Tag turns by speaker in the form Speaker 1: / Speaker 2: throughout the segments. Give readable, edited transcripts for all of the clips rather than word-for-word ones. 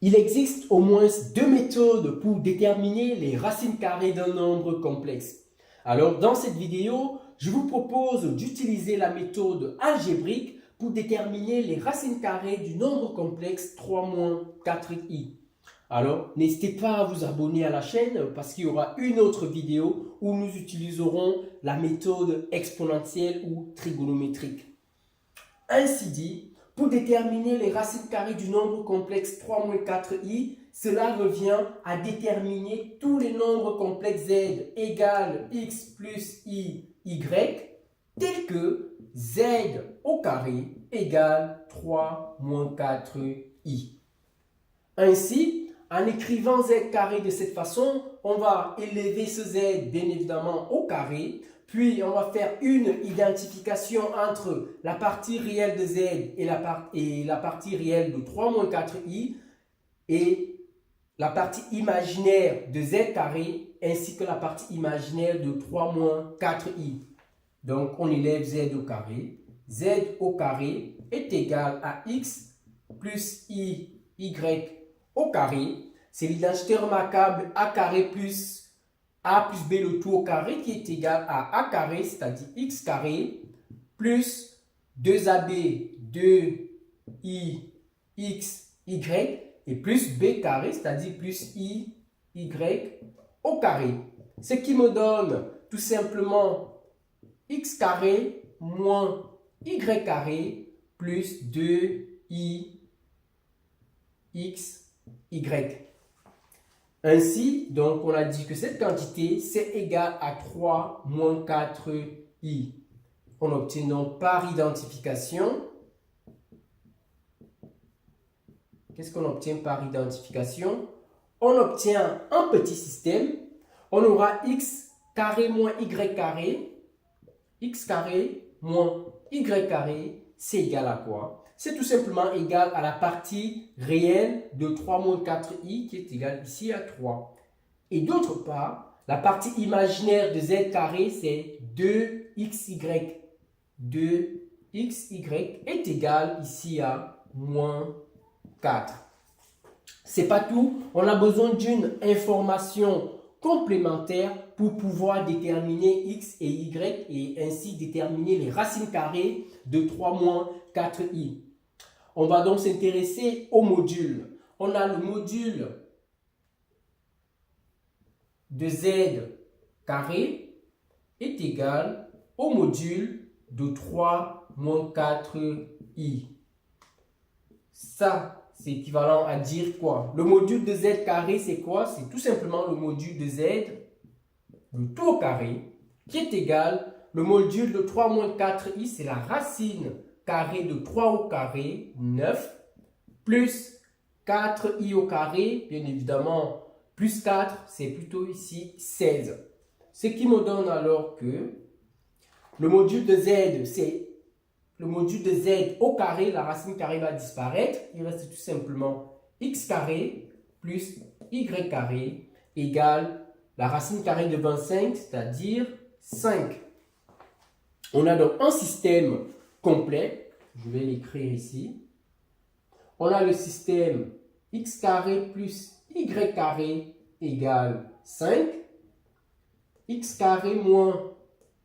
Speaker 1: Il existe au moins deux méthodes pour déterminer les racines carrées d'un nombre complexe. Alors, dans cette vidéo, je vous propose d'utiliser la méthode algébrique pour déterminer les racines carrées du nombre complexe 3-4i. Alors, n'hésitez pas à vous abonner à la chaîne parce qu'il y aura une autre vidéo où nous utiliserons la méthode exponentielle ou trigonométrique. Ainsi dit, pour déterminer les racines carrées du nombre complexe 3-4i, cela revient à déterminer tous les nombres complexes z égale x plus i, y, tels que z au carré égale 3-4i. Ainsi, en écrivant z carré de cette façon, on va élever ce z bien évidemment au carré, puis on va faire une identification entre la partie réelle de z et la partie réelle de 3-4i et la partie imaginaire de z carré ainsi que la partie imaginaire de 3-4i. Donc on élève z au carré. Z au carré est égal à x plus i, y au carré. C'est l'identité remarquable a carré plus a plus b le tout au carré qui est égal à a carré, c'est-à-dire x carré, plus 2ab, 2i, x, y, et plus b carré, c'est-à-dire plus i, y au carré. Ce qui me donne tout simplement x carré moins y carré plus 2i, x, y. Ainsi, donc, on a dit que cette quantité, c'est égal à 3 moins 4i. On obtient donc par identification. Qu'est-ce qu'on obtient par identification? On obtient un petit système. On aura x carré moins y carré. X carré moins y carré, c'est égal à quoi? C'est tout simplement égal à la partie réelle de 3 moins 4i qui est égale ici à 3. Et d'autre part, la partie imaginaire de z carré, c'est 2xy. 2xy est égal ici à moins 4. C'est pas tout, on a besoin d'une information complémentaire pour pouvoir déterminer x et y et ainsi déterminer les racines carrées de 3 moins 4i. On va donc s'intéresser au module. On a le module de z carré est égal au module de 3 moins 4i. Ça, c'est équivalent à dire quoi? Le module de z carré, c'est quoi? C'est tout simplement le module de z, le tout au carré, qui est égal, le module de 3 moins 4i, c'est la racine carré de 3 au carré, 9, plus 4i au carré, bien évidemment, plus 4, c'est plutôt ici 16. Ce qui me donne alors que le module de z, c'est le module de z au carré, la racine carrée va disparaître. Il reste tout simplement x carré plus y carré égale la racine carrée de 25, c'est-à-dire 5. On a donc un système complet. Je vais l'écrire ici. On a le système x carré plus y carré égale 5. X carré moins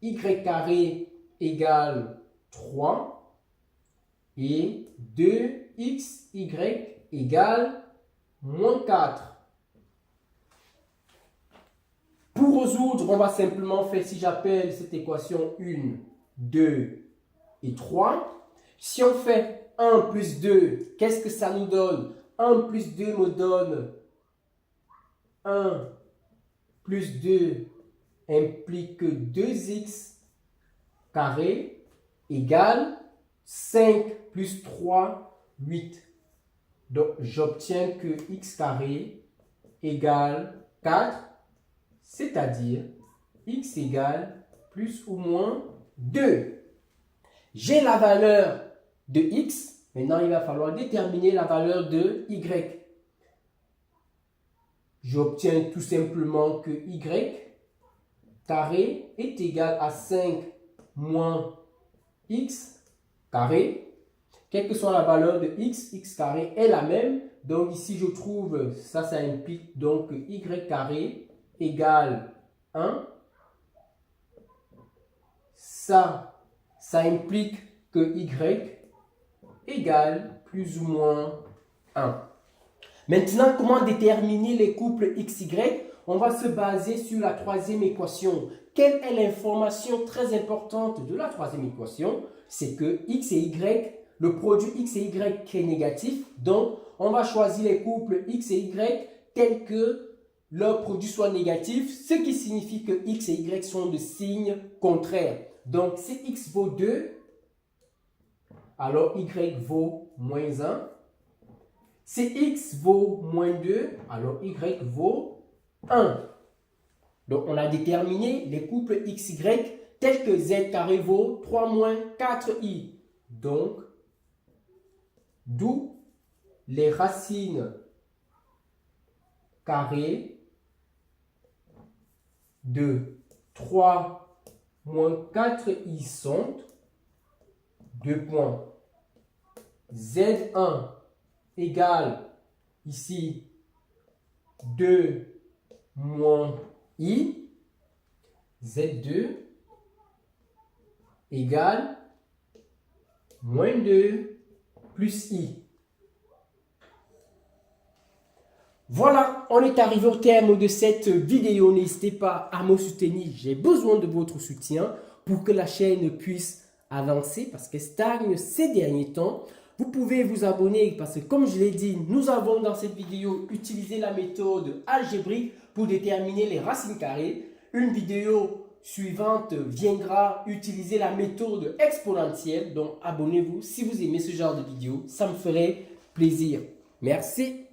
Speaker 1: y carré égale 3. Et 2xy égale moins 4. Pour résoudre, on va simplement faire, si j'appelle cette équation 1, 2 et 3. Si on fait 1 plus 2, qu'est-ce que ça nous donne? 1 plus 2 me donne 1 plus 2 implique 2x carré égale 5 plus 3, 8. Donc, j'obtiens que x carré égale 4, c'est-à-dire x égale plus ou moins 2. J'ai la valeur de x. Maintenant, il va falloir déterminer la valeur de y. J'obtiens tout simplement que y carré est égal à 5 moins x carré. quelle que soit la valeur de x, x carré est la même. Donc ici, je trouve, ça implique donc y carré égale 1. Ça implique que y égale plus ou moins 1. Maintenant, comment déterminer les couples xy? On va se baser sur la troisième équation. Quelle est l'information très importante de la troisième équation? C'est que x et y, le produit x et y est négatif. Donc, on va choisir les couples x et y tels que leur produit soit négatif, ce qui signifie que x et y sont de signes contraires. Donc, si x vaut 2, alors y vaut moins 1. Si x vaut moins 2, alors y vaut 1. Donc, on a déterminé les couples xy tels que z carré vaut 3 moins 4i. Donc, d'où les racines carrées de 3 moins 4i sont 2 points. Z1 égale ici 2 moins i. Z2 égale moins 2 plus i. Voilà, on est arrivé au terme de cette vidéo. N'hésitez pas à me soutenir. J'ai besoin de votre soutien pour que la chaîne puisse avancer parce qu'elle stagne ces derniers temps. Vous pouvez vous abonner parce que comme je l'ai dit, nous avons dans cette vidéo utilisé la méthode algébrique pour déterminer les racines carrées. Une vidéo suivante viendra utiliser la méthode exponentielle. Donc abonnez-vous si vous aimez ce genre de vidéo. Ça me ferait plaisir. Merci.